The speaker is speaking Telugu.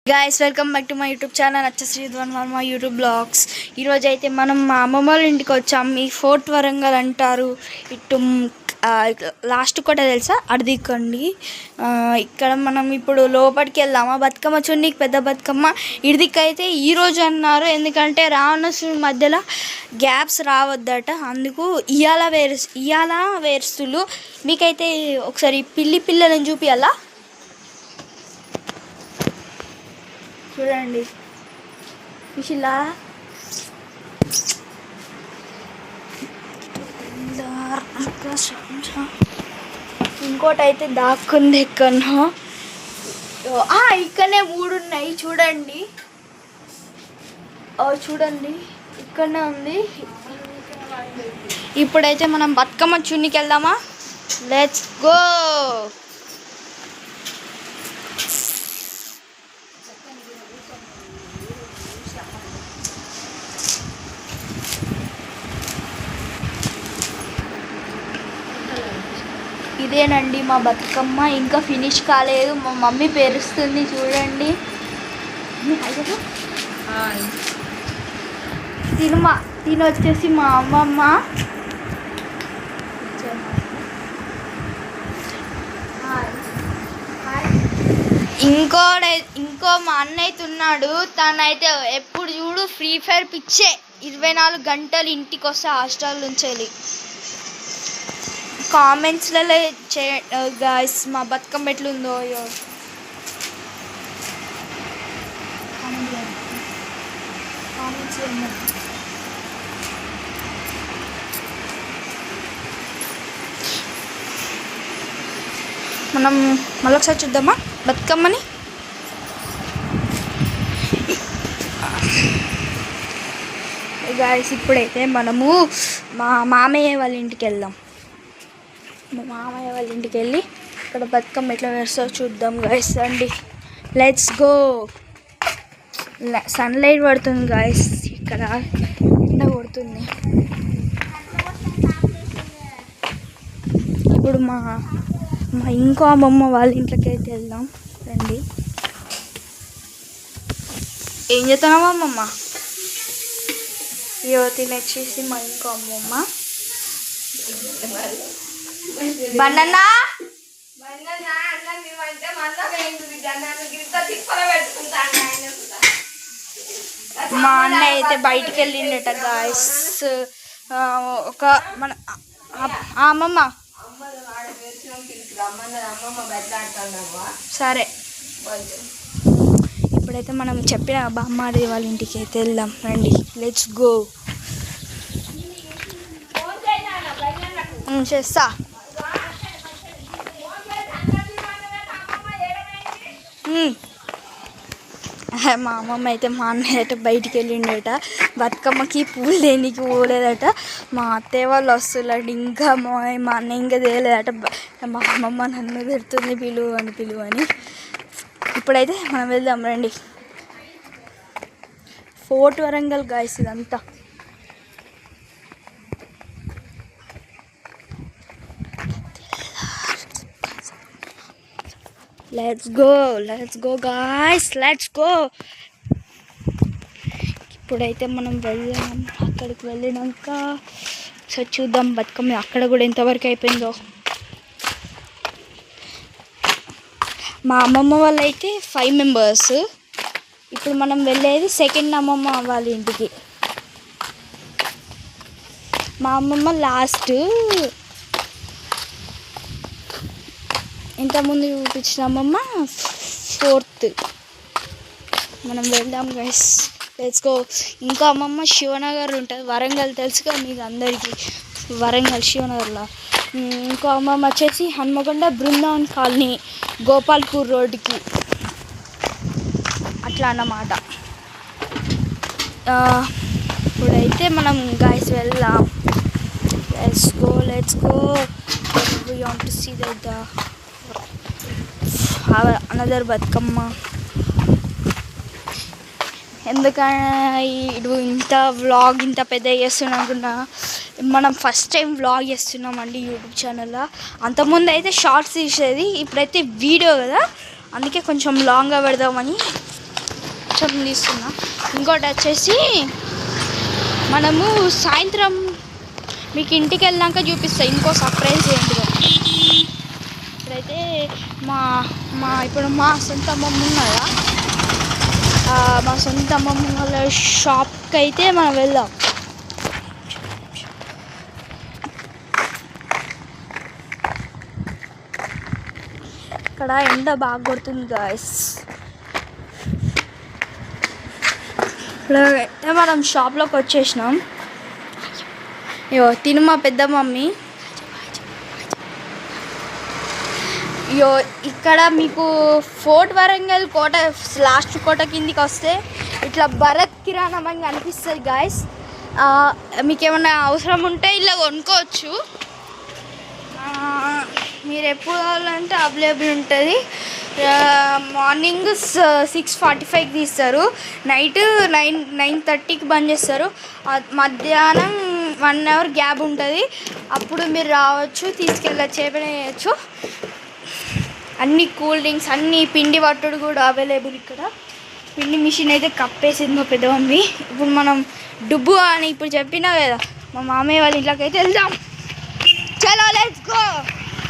Guys, welcome back to my YouTube channel Achasridwan Varma YouTube Vlogs. ఈ రోజు అయితే మనం మా అమ్మమ్మ వాళ్ళ ఇంటికి వచ్చాం. ఈ ఫోర్ట్ వరంగల్ అంటారు. ఇటు లాస్ట్ కూడా తెలుసా అడిదికండి. ఇక్కడ మనం ఇప్పుడు లోపలికి వెళ్దామా. బతుకమ్మ చూడడానికి పెద్ద బతుకమ్మ ఇడిదికైతే ఈ రోజు అన్నారు. ఎందుకంటే రావణాసురుడి మధ్యలో గ్యాప్స్ రావద్దట. అందుకు ఇయాల వేరుస్తులు. మీకైతే ఒకసారి పిల్లలను చూపియాలా చూడండి. ఇలా ఇంకోటి అయితే దాక్కుంది ఎక్కడో. ఇక్కడనే 3 ఉన్నాయి చూడండి. చూడండి ఇక్కడనే ఉంది. ఇప్పుడైతే మనం బతుకమ్మ చూడడానికి వెళ్దామా. Let's go. ఇదేనండి మా బతుకమ్మ. ఇంకా ఫినిష్ కాలేదు. మా మమ్మీ పేరుస్తుంది చూడండి. తిను వచ్చేసి మా అమ్మమ్మ. ఇంకో మా అన్నయ్య ఉన్నాడు. తనైతే ఎప్పుడు చూడు ఫ్రీ ఫైర్ పిచ్చే. 24 గంటలు ఇంటికి వస్తే హాస్టల్ నుంచి వెళ్ళి. కామెంట్స్లలో గాయస్ మా బతుకమ్మ ఎట్లుందో మనం మళ్ళొకసారి చూద్దామా బతుకమ్మని. గాయస్ ఇప్పుడైతే మనము మా మామయ్య వాళ్ళ ఇంటికి వెళ్దాం. మా మామయ్య వాళ్ళ ఇంటికి వెళ్ళి ఇక్కడ బతుకమ్మ ఎట్లా వేస్తారో చూద్దాం గాయస్. అండి లెట్స్ గో. సన్లైట్ పడుతుంది గాయస్. ఇక్కడ ఎండ కొడుతుంది. ఇప్పుడు మా ఇంకో అమ్మమ్మ వాళ్ళ ఇంట్లోకి అయితే వెళ్దాం రండి. ఏం చేస్తున్నావు అమ్మమ్మ? తినొచ్చేసి మా ఇంకో అమ్మమ్మ బనానా మా అన్న అయితే బయటికి వెళ్ళిండట గాయస్. ఒక మన అమ్మమ్మ సరే ఇప్పుడైతే మనం చెప్పిన బామ్మాడి వాళ్ళ ఇంటికి అయితే వెళ్దాం రండి. Let's go. చేస్తా. మా అమ్మమ్మ అయితే మా అన్నయ్య అయితే బయటికి వెళ్ళిండట. బతుకమ్మకి పూలు దేనికి పోలేదట. మా అత్తయ్య వాళ్ళు వస్తున్నారు. ఇంకా మా అన్నయ్య ఇంకా తేలేదట. మా అమ్మమ్మ నన్ను తిడుతుంది పిలువు అని. ఇప్పుడైతే మనం వెళ్దాం రండి. ఫోర్ట్ వరంగల్ గాయస్ ఇదంతా. Let's go guys, let's go. ఇప్పుడైతే మనం వెళ్దాం. అక్కడికి వెళ్ళినాక ఒకసారి చూద్దాం బతుకమ్మ అక్కడ కూడా ఎంతవరకు అయిపోయిందో. మా అమ్మమ్మ వాళ్ళు అయితే 5 మెంబర్స్. ఇప్పుడు మనం వెళ్ళేది సెకండ్ అమ్మమ్మ వాళ్ళ ఇంటికి. మా అమ్మమ్మ లాస్ట్. ఇంతకుముందు చూపించిన అమ్మమ్మ 4th. మనం వెళ్దాం గైస్. Let's go. ఇంకా అమ్మమ్మ శివనగర్ ఉంటుంది. వరంగల్ తెలుసుగా మీకు అందరికీ. వరంగల్ శివనగర్లో. ఇంకో అమ్మమ్మ వచ్చేసి హన్మకొండ బృందావన్ కాలనీ గోపాల్పూర్ రోడ్డుకి అట్లా అన్నమాట. ఇప్పుడైతే మనం గైస్ వెళ్దాం. Let's go. We want to see the another Bathukamma. ఎందుకంటే ఇంత వ్లాగ్ ఇంత పెద్ద చేస్తున్నాం అనుకున్నా. మనం ఫస్ట్ టైం వ్లాగ్ చేస్తున్నామండి యూట్యూబ్ ఛానల్లో. అంతకుముందు అయితే షార్ట్స్ తీసేది, ఇప్పుడైతే వీడియో కదా, అందుకే కొంచెం లాంగ్గా పెడదామని కొంచెం తీస్తున్నా. ఇంకోటి వచ్చేసి మనము సాయంత్రం మీకు ఇంటికి వెళ్ళాక చూపిస్తాను ఇంకో సర్ప్రైజ్ ఏంటిదో. ఇప్పుడైతే ఇప్పుడు మా సొంత అమ్మమ్మ ఉన్నదా, మా సొంత అమ్మమ్మ వాళ్ళ షాప్కి అయితే మనం వెళ్దాం. ఇక్కడ ఎండ బాగా కొడుతుంది గాయస్. ఇప్పుడైతే మనం షాప్లోకి వచ్చేసినాం. అయ్యో తిను మా పెద్ద మమ్మీ. అయ్యో ఇక్కడ మీకు ఫోర్ట్ వరంగల్ కోట లాస్ట్ కోట కిందికి వస్తే ఇట్లా భరత్ కిరాణం అని కనిపిస్తుంది గాయస్. మీకు ఏమైనా అవసరం ఉంటే ఇలా కొనుక్కోవచ్చు. మీరు ఎప్పుడు కావాలంటే అవైలబుల్ ఉంటుంది. మార్నింగ్ 6:45కి తీస్తారు, నైట్ 9:30కి బంద్ చేస్తారు. మధ్యాహ్నం 1 అవర్ గ్యాప్ ఉంటుంది, అప్పుడు మీరు రావచ్చు, తీసుకెళ్ళచ్చు, ఏమైనా చేయచ్చు. అన్ని కూల్ డ్రింక్స్, అన్ని పిండి పట్టుడు కూడా అవైలబుల్ ఇక్కడ. పిండి మిషన్ అయితే కప్పేసింది మా పెద్ద మమ్మీ. ఇప్పుడు మనం డుబ్బు అని ఇప్పుడు చెప్పినా కదా, మా మామయ్య వాళ్ళ ఇంట్లోకి అయితే వెళ్దాం. చలో లెట్స్ గో.